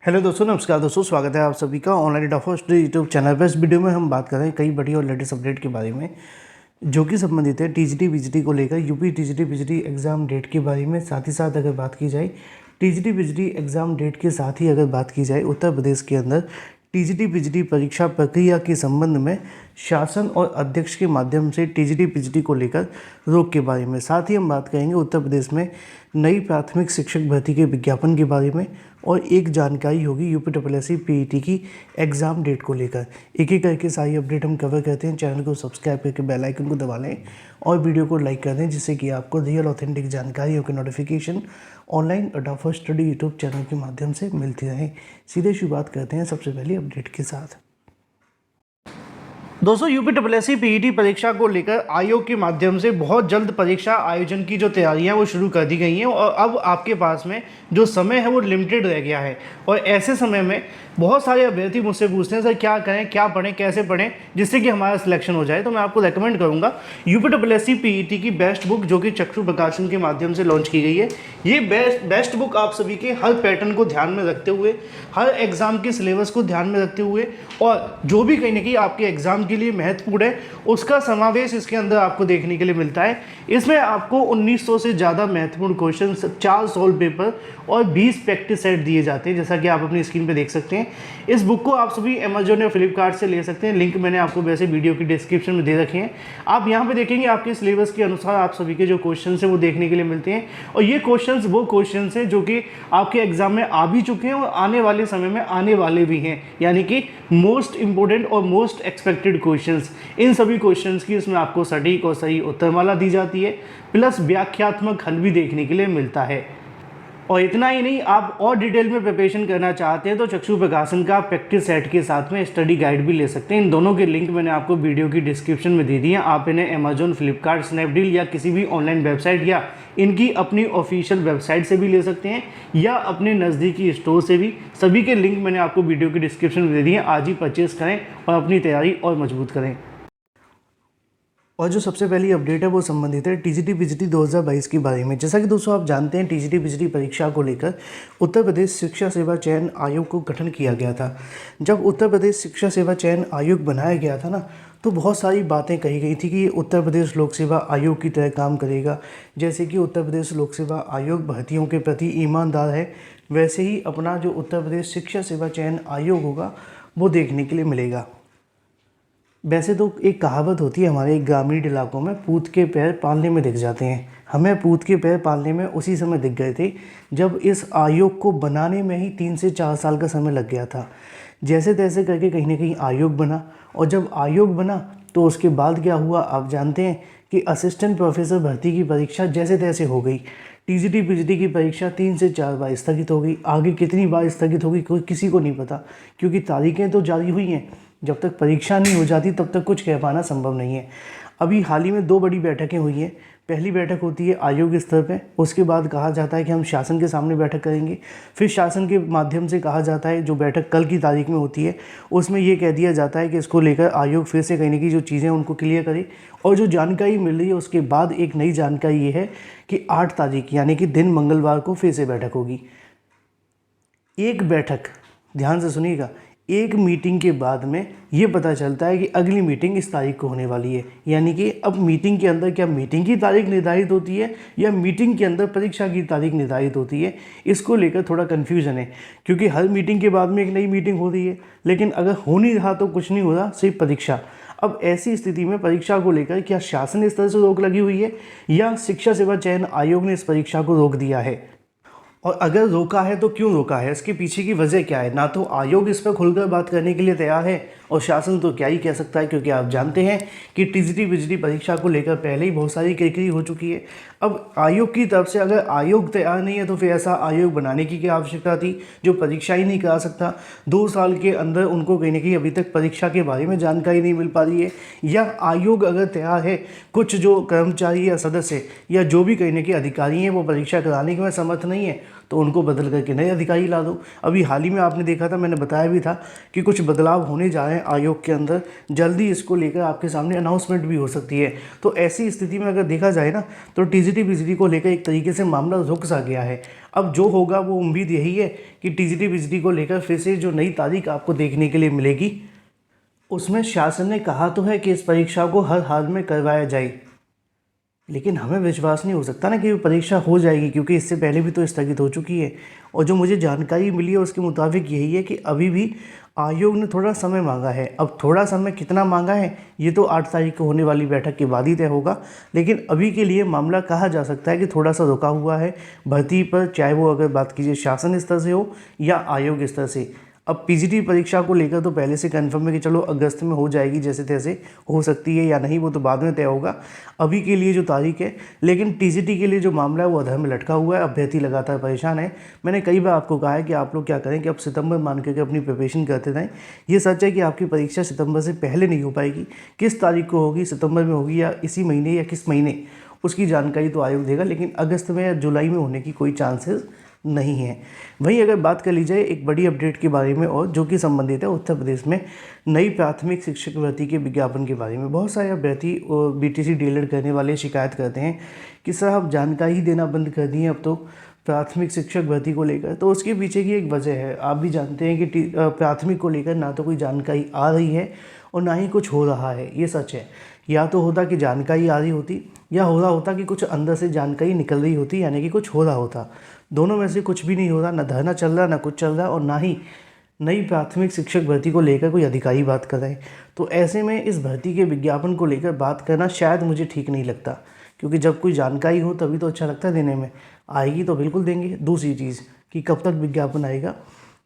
Hello दोस्तों, नमस्कार दोस्तों। स्वागत है आप सभी का ऑनलाइन डॉफर स्टडी यूट्यूब चैनल पर। इस वीडियो में हम बात कर रहे हैं कई बड़ी और लेटेस्ट अपडेट के बारे में जो कि संबंधित है टीजीटी पीजीटी को लेकर। UP TGT PGT exam date के बारे में, साथ ही साथ अगर बात की जाए टीजीटी पीजीटी एग्ज़ाम डेट के साथ ही अगर बात की जाए उत्तर प्रदेश के अंदर टीजीटी पीजीटी परीक्षा प्रक्रिया के संबंध में शासन और अध्यक्ष के माध्यम से टीजीटी पीजीटी को लेकर रोक के बारे में। साथ ही हम बात करेंगे उत्तर प्रदेश में नई प्राथमिक शिक्षक भर्ती के विज्ञापन के बारे में और एक जानकारी होगी यूपीएससी पीईटी की एग्ज़ाम डेट को लेकर। एक एक करके सारी अपडेट हम कवर करते हैं। चैनल को सब्सक्राइब करके बेल आइकन को दबा लें और वीडियो को लाइक कर दें, जिससे कि आपको रियल ऑथेंटिक जानकारियों के नोटिफिकेशन ऑनलाइन डॉफर स्टडी यूट्यूब चैनल के माध्यम से मिलती रहे। सीधे शुरुआत करते हैं सबसे पहले अपडेट के साथ। दोस्तों, यूपीएससी पीईटी परीक्षा को लेकर आयोग के माध्यम से बहुत जल्द परीक्षा आयोजन की जो तैयारियां वो शुरू कर दी गई हैं और अब आपके पास में जो समय है वो लिमिटेड रह गया है। और ऐसे समय में बहुत सारे अभ्यर्थी मुझसे पूछते हैं सर क्या करें, क्या पढ़ें, कैसे पढ़ें जिससे कि हमारा सिलेक्शन हो जाए। तो मैं आपको रेकमेंड करूंगा यूपीएससी पीईटी की बेस्ट बुक जो कि चक्षु प्रकाशन के माध्यम से लॉन्च की गई है। ये बेस्ट बुक आप सभी के हर पैटर्न को ध्यान में रखते हुए, हर एग्जाम के सिलेबस को ध्यान में रखते हुए और जो भी कहीं ना कहीं आपके एग्जाम के लिए महत्वपूर्ण है उसका समावेश इसके अंदर आपको देखने के लिए मिलता है। इसमें आपको 1900 से ज़्यादा महत्वपूर्ण क्वेश्चन, 4 सॉल्व पेपर और 20 प्रैक्टिस सेट दिए जाते हैं, जैसा कि आप अपनी स्क्रीन पे देख सकते हैं। इस बुक को आप सभी अमेजोन या फ्लिपकार्ट से ले सकते हैं। लिंक मैंने आपको वैसे वीडियो की डिस्क्रिप्शन में दे रखे हैं। आप यहाँ पे देखेंगे आपके सिलेबस के अनुसार आप सभी के जो क्वेश्चन हैं वो देखने के लिए मिलते हैं। और ये क्वेश्चन वो क्वेश्चन हैं जो कि आपके एग्जाम में आ भी चुके हैं और आने वाले समय में आने वाले भी हैं, यानी कि मोस्ट इंपोर्टेंट और मोस्ट एक्सपेक्टेड क्वेश्चंस। इन सभी क्वेश्चंस की इसमें आपको सटीक और सही उत्तरमाला दी जाती है, प्लस व्याख्यात्मक हल भी देखने के लिए मिलता है। और इतना ही नहीं, आप और डिटेल में प्रिपरेशन करना चाहते हैं तो चक्षु प्रकाशन का प्रैक्टिस सेट के साथ में स्टडी गाइड भी ले सकते हैं। इन दोनों के लिंक मैंने आपको वीडियो की डिस्क्रिप्शन में दे दिए हैं। आप इन्हें अमेजोन, फ्लिपकार्ट, स्नैपडील या किसी भी ऑनलाइन वेबसाइट या इनकी अपनी ऑफिशियल वेबसाइट से भी ले सकते हैं या अपने नज़दीकी स्टोर से भी। सभी के लिंक मैंने आपको वीडियो की डिस्क्रिप्शन में दे दिए हैं। आज ही परचेज़ करें और अपनी तैयारी और मजबूत करें। और जो सबसे पहली अपडेट है वो संबंधित है टीजीटी पीजीटी 2022 के बारे में। जैसा कि दोस्तों आप जानते हैं, टीजीटी पीजीटी परीक्षा को लेकर उत्तर प्रदेश शिक्षा सेवा चयन आयोग को गठन किया गया था। जब उत्तर प्रदेश शिक्षा सेवा चयन आयोग बनाया गया था ना, तो बहुत सारी बातें कही गई थी कि ये उत्तर प्रदेश लोक सेवा आयोग की तरह काम करेगा। जैसे कि उत्तर प्रदेश लोक सेवा आयोग भर्तियों के प्रति ईमानदार है, वैसे ही अपना जो उत्तर प्रदेश शिक्षा सेवा चयन आयोग होगा वो देखने के लिए मिलेगा। वैसे तो एक कहावत होती है हमारे ग्रामीण इलाकों में, पूत के पैर पालने में दिख जाते हैं। हमें पूत के पैर पालने में उसी समय दिख गए थे जब इस आयोग को बनाने में ही 3 से 4 साल का समय लग गया था। जैसे तैसे करके कहीं ना कहीं आयोग बना, और जब आयोग बना तो उसके बाद क्या हुआ आप जानते हैं कि असिस्टेंट प्रोफेसर भर्ती की परीक्षा जैसे तैसे हो गई। टीजीटी पीजीटी की परीक्षा 3 से 4 बार स्थगित हो गई। आगे कितनी बार स्थगित होगी कोई किसी को नहीं पता, क्योंकि तारीखें तो जारी हुई हैं। जब तक परीक्षा नहीं हो जाती तब तक कुछ कह पाना संभव नहीं है। अभी हाल ही में 2 बड़ी बैठकें हुई हैं। पहली बैठक होती है आयोग स्तर पे, उसके बाद कहा जाता है कि हम शासन के सामने बैठक करेंगे। फिर शासन के माध्यम से कहा जाता है, जो बैठक कल की तारीख में होती है उसमें ये कह दिया जाता है कि इसको लेकर आयोग फिर से कहीं की जो चीज़ें उनको क्लियर करे। और जो जानकारी मिल रही है उसके बाद एक नई जानकारी ये है कि 8 तारीख यानी कि दिन मंगलवार को फिर से बैठक होगी। एक बैठक, ध्यान से सुनिएगा, एक मीटिंग के बाद में ये पता चलता है कि अगली मीटिंग इस तारीख को होने वाली है। यानी कि अब मीटिंग के अंदर क्या मीटिंग की तारीख निर्धारित होती है या मीटिंग के अंदर परीक्षा की तारीख निर्धारित होती है, इसको लेकर थोड़ा कन्फ्यूजन है। क्योंकि हर मीटिंग के बाद में एक नई मीटिंग हो रही है, लेकिन अगर हो नहीं रहा तो कुछ नहीं हो रहा, सिर्फ परीक्षा। अब ऐसी स्थिति में परीक्षा को लेकर क्या शासन स्तर से रोक लगी हुई है या शिक्षा सेवा चयन आयोग ने इस परीक्षा को रोक दिया है? और अगर रोका है तो क्यों रोका है, इसके पीछे की वजह क्या है? ना तो आयोग इस पर खुलकर बात करने के लिए तैयार है और शासन तो क्या ही कह सकता है, क्योंकि आप जानते हैं कि टीजीटी पीजीटी परीक्षा को लेकर पहले ही बहुत सारी किरकिरी हो चुकी है। अब आयोग की तरफ से अगर आयोग तैयार नहीं है तो फिर ऐसा आयोग बनाने की क्या आवश्यकता थी जो परीक्षा ही नहीं करा सकता। 2 साल के अंदर उनको कहीं ना कहीं अभी तक परीक्षा के बारे में जानकारी नहीं मिल पा रही है, या आयोग अगर तैयार है, कुछ जो कर्मचारी या सदस्य या जो भी कहीं ना कहीं अधिकारी हैं वो परीक्षा कराने के में समर्थ नहीं है, तो उनको बदल करके नए अधिकारी ला दो। अभी हाल ही में आपने देखा था, मैंने बताया भी था कि कुछ बदलाव होने जा रहे हैं आयोग के अंदर, जल्दी इसको लेकर आपके सामने अनाउंसमेंट भी हो सकती है। तो ऐसी स्थिति में अगर देखा जाए ना, तो टीजीटी बीजीटी को लेकर एक तरीके से मामला रुक सा गया है। अब जो होगा वो उम्मीद यही है कि टीजीटी बीजीटी को लेकर फिर से जो नई तारीख आपको देखने के लिए मिलेगी, उसमें शासन ने कहा तो है कि इस परीक्षा को हर हाल में करवाया जाए, लेकिन हमें विश्वास नहीं हो सकता ना कि वो परीक्षा हो जाएगी, क्योंकि इससे पहले भी तो स्थगित हो चुकी है। और जो मुझे जानकारी मिली है उसके मुताबिक यही है कि अभी भी आयोग ने थोड़ा समय मांगा है। अब थोड़ा समय कितना मांगा है ये तो 8 तारीख को होने वाली बैठक के बाद ही तय होगा, लेकिन अभी के लिए मामला कहा जा सकता है कि थोड़ा सा रुका हुआ है भर्ती पर, चाहे वो अगर बात कीजिए शासन स्तर से हो या आयोग स्तर से। अब पीजीटी परीक्षा को लेकर तो पहले से कंफर्म है कि चलो अगस्त में हो जाएगी, जैसे तैसे हो सकती है या नहीं वो तो बाद में तय होगा। अभी के लिए जो तारीख है, लेकिन टीजीटी के लिए जो मामला है वो अधर में लटका हुआ है, अभ्यर्थी लगातार परेशान है। मैंने कई बार आपको कहा है कि आप लोग क्या करें कि अब सितंबर मान करके अपनी प्रिपरेशन करते रहें। ये सच है कि आपकी परीक्षा सितंबर से पहले नहीं हो पाएगी, किस तारीख को होगी, सितंबर में होगी या इसी महीने या किस महीने, उसकी जानकारी तो आयोग देगा, लेकिन अगस्त में या जुलाई में होने की कोई चांसेस नहीं है। वहीं अगर बात कर ली जाए एक बड़ी अपडेट के बारे में, और जो कि संबंधित है उत्तर प्रदेश में नई प्राथमिक शिक्षक भर्ती के विज्ञापन के बारे में। बहुत सारे अभ्यर्थी बीटीसी डीएलएड करने वाले शिकायत करते हैं कि सर आप जानकारी देना बंद कर दिए अब तो प्राथमिक शिक्षक भर्ती को लेकर। तो उसके पीछे की एक वजह है, आप भी जानते हैं कि प्राथमिक को लेकर ना तो कोई जानकारी आ रही है और ना ही कुछ हो रहा है। ये सच है, या तो होता कि जानकारी आ रही होती, या हो रहा होता कि कुछ अंदर से जानकारी निकल रही होती, यानी कि कुछ हो रहा होता। दोनों में से कुछ भी नहीं हो रहा, ना धरना चल रहा, ना कुछ चल रहा, और ना ही नई प्राथमिक शिक्षक भर्ती को लेकर कोई अधिकारी बात कर रहे हैं। तो ऐसे में इस भर्ती के विज्ञापन को लेकर बात करना शायद मुझे ठीक नहीं लगता, क्योंकि जब कोई जानकारी हो तभी तो अच्छा लगता है देने में। आएगी तो बिल्कुल देंगे। दूसरी चीज़ कि कब तक विज्ञापन आएगा,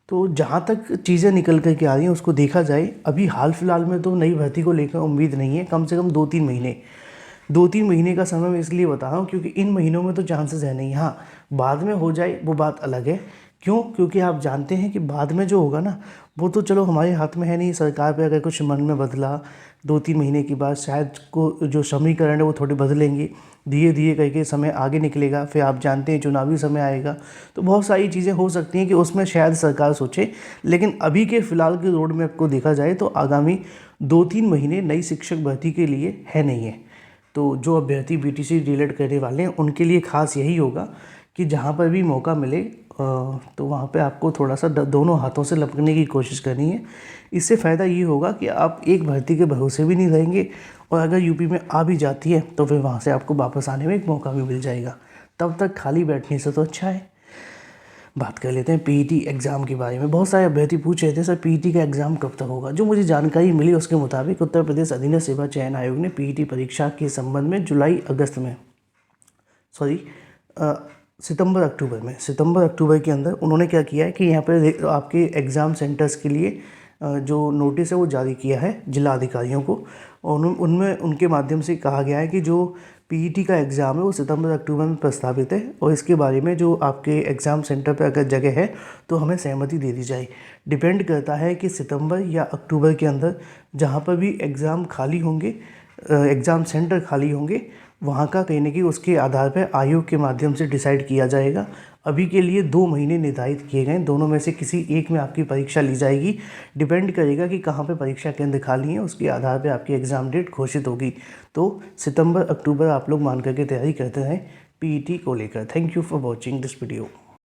तो जहाँ तक चीज़ें निकल कर के आ रही हैं उसको देखा जाए, अभी हाल फिलहाल में तो नई भर्ती को लेकर उम्मीद नहीं है, कम से कम 2-3 महीने का समय मैं इसलिए बता रहा हूँ क्योंकि इन महीनों में तो चांसेस है नहीं। हाँ, बाद में हो जाए वो बात अलग है। क्यों? क्योंकि आप जानते हैं कि बाद में जो होगा ना, वो तो चलो हमारे हाथ में है नहीं। सरकार पे अगर कुछ मन में बदला 2-3 महीने के बाद, शायद को जो समीकरण है वो थोड़े बदलेंगे, धीरे धीरे करके समय आगे निकलेगा। फिर आप जानते हैं चुनावी समय आएगा, तो बहुत सारी चीज़ें हो सकती हैं कि उसमें शायद सरकार सोचे। लेकिन अभी के फ़िलहाल के रोड मैप को देखा जाए तो आगामी 2-3 महीने नई शिक्षक भर्ती के लिए है नहीं है। तो जो अभ्यर्थी बीटीसी डीएलएड करने वाले हैं उनके लिए खास यही होगा कि जहाँ पर भी मौका मिले तो वहाँ पे आपको थोड़ा सा दोनों हाथों से लपकने की कोशिश करनी है। इससे फ़ायदा ये होगा कि आप एक भर्ती के भरोसे भी नहीं रहेंगे, और अगर यूपी में आ भी जाती है तो फिर वहाँ से आपको वापस आने में एक मौका भी मिल जाएगा। तब तक खाली बैठने से तो अच्छा है। बात कर लेते हैं पीईटी एग्ज़ाम के बारे में। बहुत सारे अभ्यर्थी पूछ रहे थे सर पीईटी का एग्ज़ाम कब तक होगा। जो मुझे जानकारी मिली उसके मुताबिक उत्तर प्रदेश अधीनस्थ सेवा चयन आयोग ने पीईटी परीक्षा के संबंध में सितंबर अक्टूबर के अंदर उन्होंने क्या किया है कि यहाँ पर आपके एग्ज़ाम सेंटर्स के लिए जो नोटिस है वो जारी किया है जिला अधिकारियों को, और उनमें उनके माध्यम से कहा गया है कि जो पीईटी का एग्ज़ाम है वो सितंबर अक्टूबर में प्रस्तावित है, और इसके बारे में जो आपके एग्ज़ाम सेंटर पर अगर जगह है तो हमें सहमति दे दी जाए। डिपेंड करता है कि सितंबर या अक्टूबर के अंदर जहाँ पर भी एग्ज़ाम खाली होंगे, एग्ज़ाम सेंटर खाली होंगे, वहाँ का कहीं ना कहीं उसके आधार पर आयोग के माध्यम से डिसाइड किया जाएगा। अभी के लिए 2 महीने निर्धारित किए गए, दोनों में से किसी एक में आपकी परीक्षा ली जाएगी। डिपेंड करेगा कि कहाँ पे परीक्षा केंद्र खाली है, उसके आधार पे आपकी एग्ज़ाम डेट घोषित होगी। तो सितंबर अक्टूबर आप लोग मान करके तैयारी करते रहें पीईटी को लेकर। Thank you for watching this video.